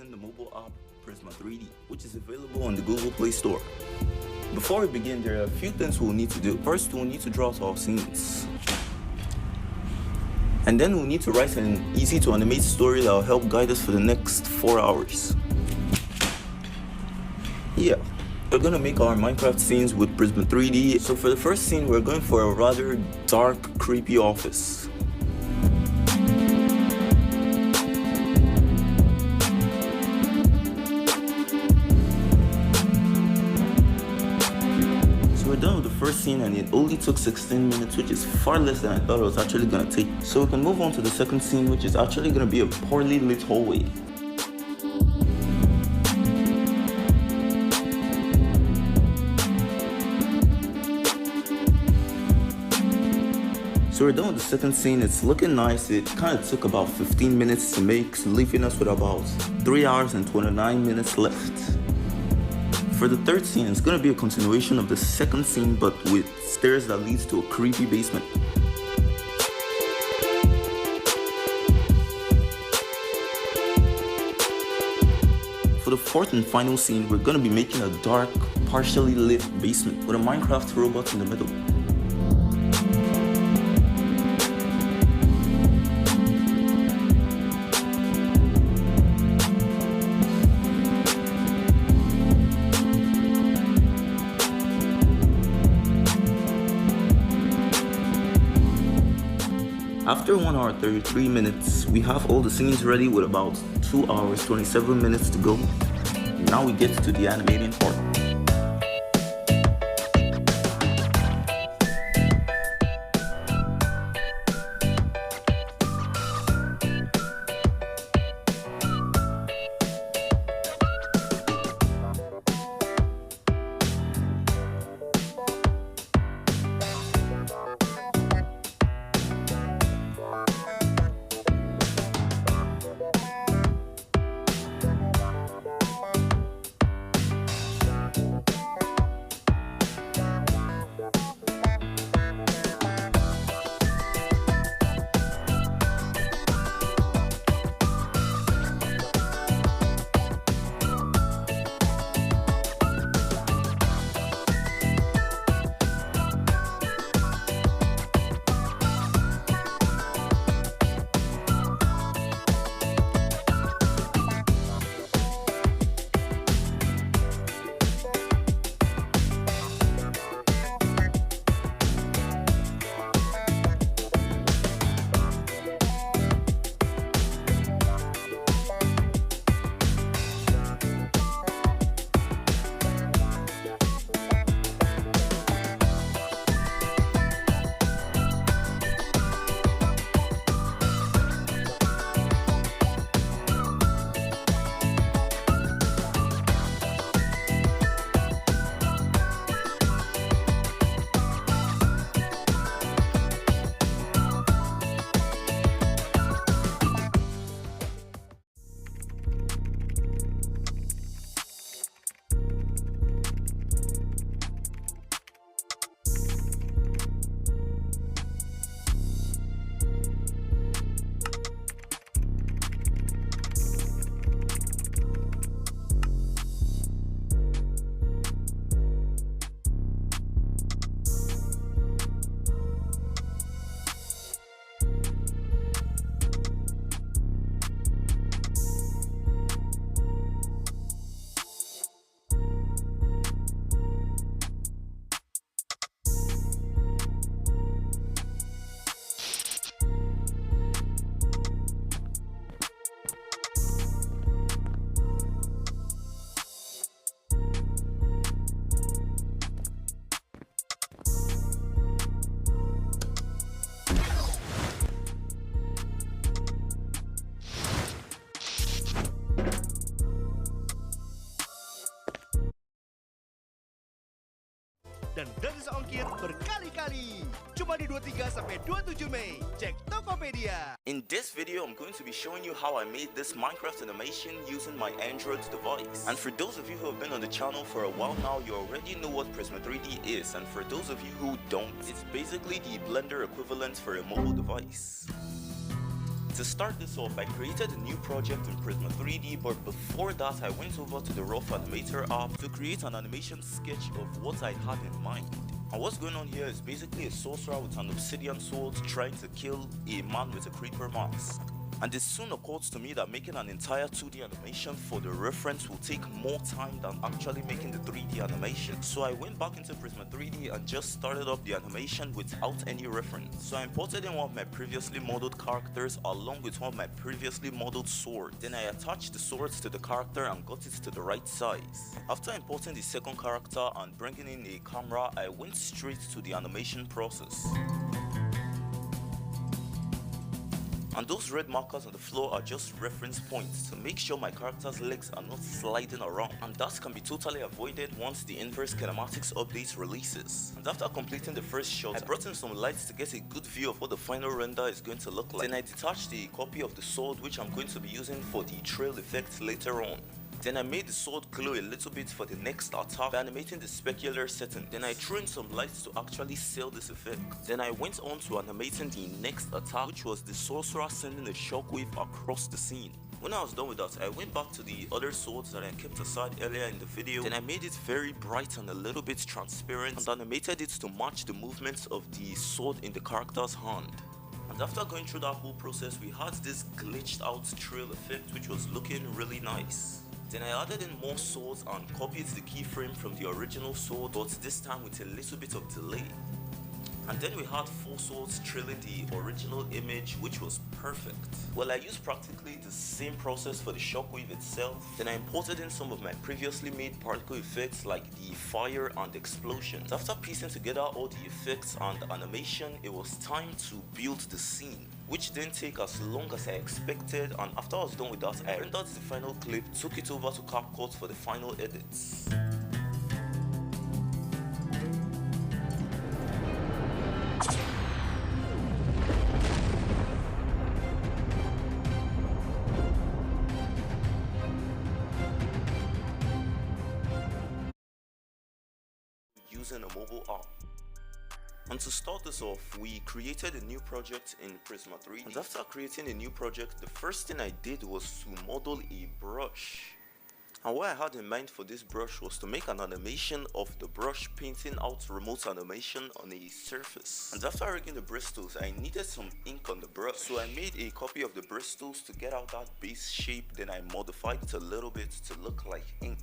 In the mobile app Prisma 3D, which is available on the Google Play Store. Before we begin, there are a few things we'll need to do. First, we'll need to draw our scenes. And then we'll need to write an easy to animate story that will help guide us for the next 4 hours. Yeah, we're gonna make our Minecraft scenes with Prisma 3D. So for the first scene, we're going for a rather dark, creepy office. We're done with the first scene and it only took 16 minutes, which is far less than I thought it was actually gonna take. So we can move on to the second scene, which is actually gonna be a poorly lit hallway. So we're done with the second scene. It's looking nice. It kind of took about 15 minutes to make, leaving us with about 3 hours and 29 minutes left. For the third scene, it's going to be a continuation of the second scene, but with stairs that leads to a creepy basement. For the fourth and final scene, we're going to be making a dark, partially lit basement with a Minecraft robot in the middle. After 1 hour 33 minutes, we have all the scenes ready with about 2 hours 27 minutes to go. Now we get to the animating part. dan gratis ongkir berkali-kali. Cuma di 23 sampai 27 Mei. Cek Tokopedia. In this video, I'm going to be showing you how I made this Minecraft animation using my Android device. And for those of you who have been on the channel for a while now, you already know what Prisma 3D is. And for those of you who don't, it's basically the Blender equivalent for a mobile device. To start this off, I created a new project in Prisma 3D, but before that I went over to the Rough Animator app to create an animation sketch of what I had in mind. And what's going on here is basically a sorcerer with an obsidian sword trying to kill a man with a creeper mask. And it soon occurred to me that making an entire 2D animation for the reference will take more time than actually making the 3D animation. So I went back into Prisma 3D and just started up the animation without any reference. So I imported in one of my previously modeled characters along with one of my previously modeled swords. Then I attached the swords to the character and got it to the right size. After importing the second character and bringing in a camera, I went straight to the animation process. And those red markers on the floor are just reference points to make sure my character's legs are not sliding around, and that can be totally avoided once the inverse kinematics update releases. And after completing the first shot, I brought in some lights to get a good view of what the final render is going to look like. Then I detached a copy of the sword which I'm going to be using for the trail effect later on. Then I made the sword glow a little bit for the next attack by animating the specular setting. Then I threw in some lights to actually sell this effect. Then I went on to animating the next attack, which was the sorcerer sending a shockwave across the scene. When I was done with that, I went back to the other swords that I kept aside earlier in the video. Then I made it very bright and a little bit transparent and animated it to match the movements of the sword in the character's hand. And after going through that whole process, we had this glitched out trail effect which was looking really nice. Then I added in more swords and copied the keyframe from the original sword, but this time with a little bit of delay. And then we had 4 swords trailing the original image, which was perfect. Well, I used practically the same process for the shockwave itself. Then I imported in some of my previously made particle effects like the fire and explosions. After piecing together all the effects and animation, it was time to build the scene, which didn't take as long as I expected. And after I was done with that, I rendered the final clip, took it over to CapCut for the final edits. Using a mobile app. And to start this off, we created a new project in Prisma 3D. And after creating a new project, the first thing I did was to model a brush. And what I had in mind for this brush was to make an animation of the brush painting out remote animation on a surface. And after rigging the bristles, I needed some ink on the brush. So I made a copy of the bristles to get out that base shape, then I modified it a little bit to look like ink.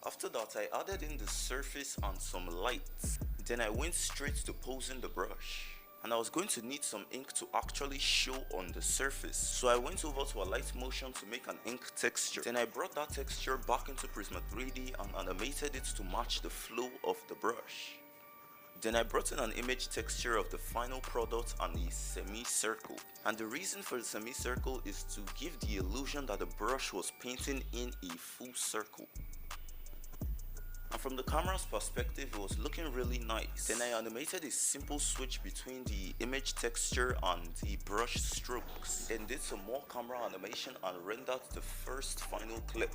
After that, I added in the surface and some lights. Then I went straight to posing the brush. And I was going to need some ink to actually show on the surface. So I went over to a light motion to make an ink texture. Then I brought that texture back into Prisma 3D and animated it to match the flow of the brush. Then I brought in an image texture of the final product and a semicircle. And the reason for the semicircle is to give the illusion that the brush was painting in a full circle. And from the camera's perspective, it was looking really nice. Then I animated a simple switch between the image texture and the brush strokes. Then did some more camera animation and rendered the first final clip.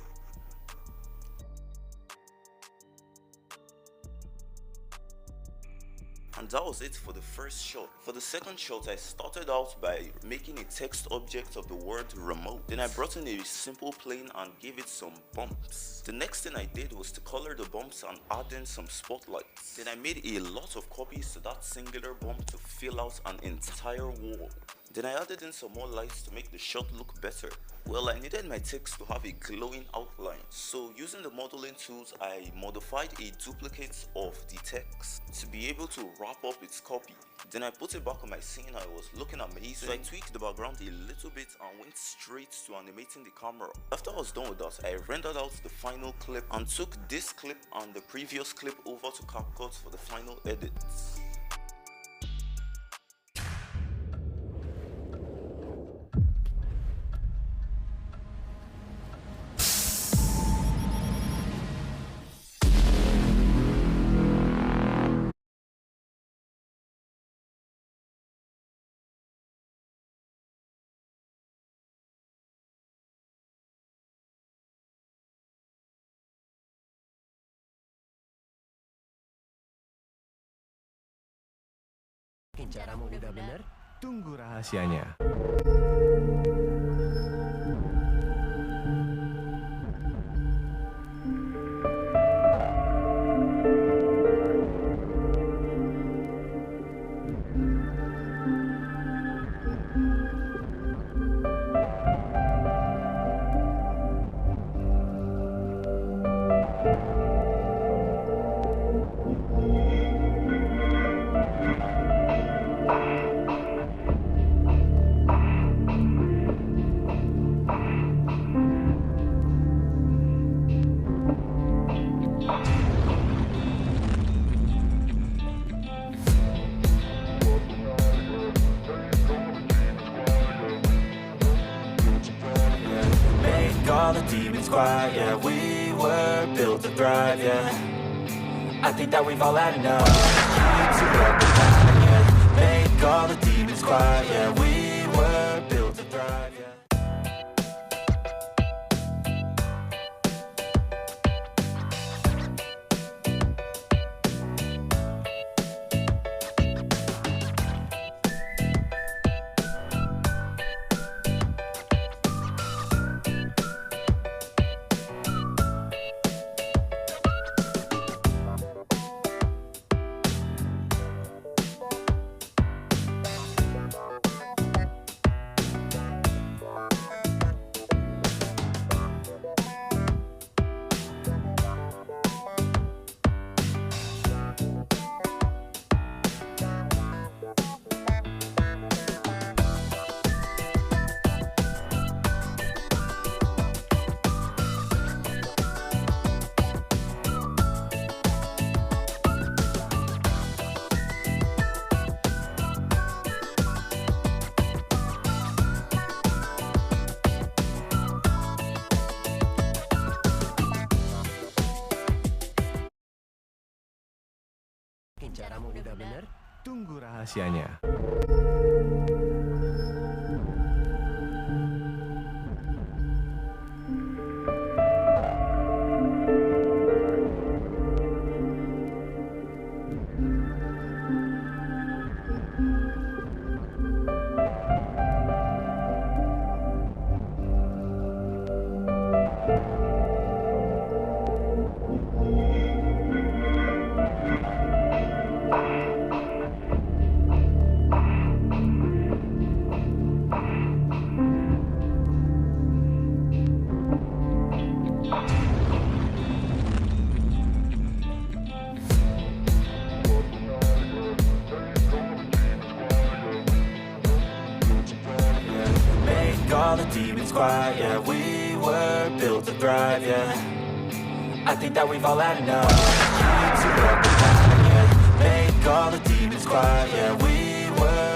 And that was it for the first shot. For the second shot, I started out by making a text object of the word remote. Then I brought in a simple plane and gave it some bumps. The next thing I did was to color the bumps and add in some spotlights. Then I made a lot of copies to that singular bump to fill out an entire wall. Then I added in some more lights to make the shot look better. Well, I needed my text to have a glowing outline, so using the modeling tools, I modified a duplicate of the text to be able to wrap up its copy. Then I put it back on my scene and it was looking amazing. So I tweaked the background a little bit and went straight to animating the camera. After I was done with that, I rendered out the final clip and took this clip and the previous clip over to CapCut for the final edits. Caramu udah bener, Tunggu rahasianya. All the demons quiet, yeah, we were built to thrive, yeah. I think that we've all had enough. Keep to up and high, yeah. Make all the demons quiet, yeah, we were built to thrive, yeah. Caramu udah bener? Tunggu rahasianya. All the demons quiet, yeah, we were built to thrive, yeah. I think that we've all had enough. Keep to up and high, yeah. Make all the demons quiet, yeah, we were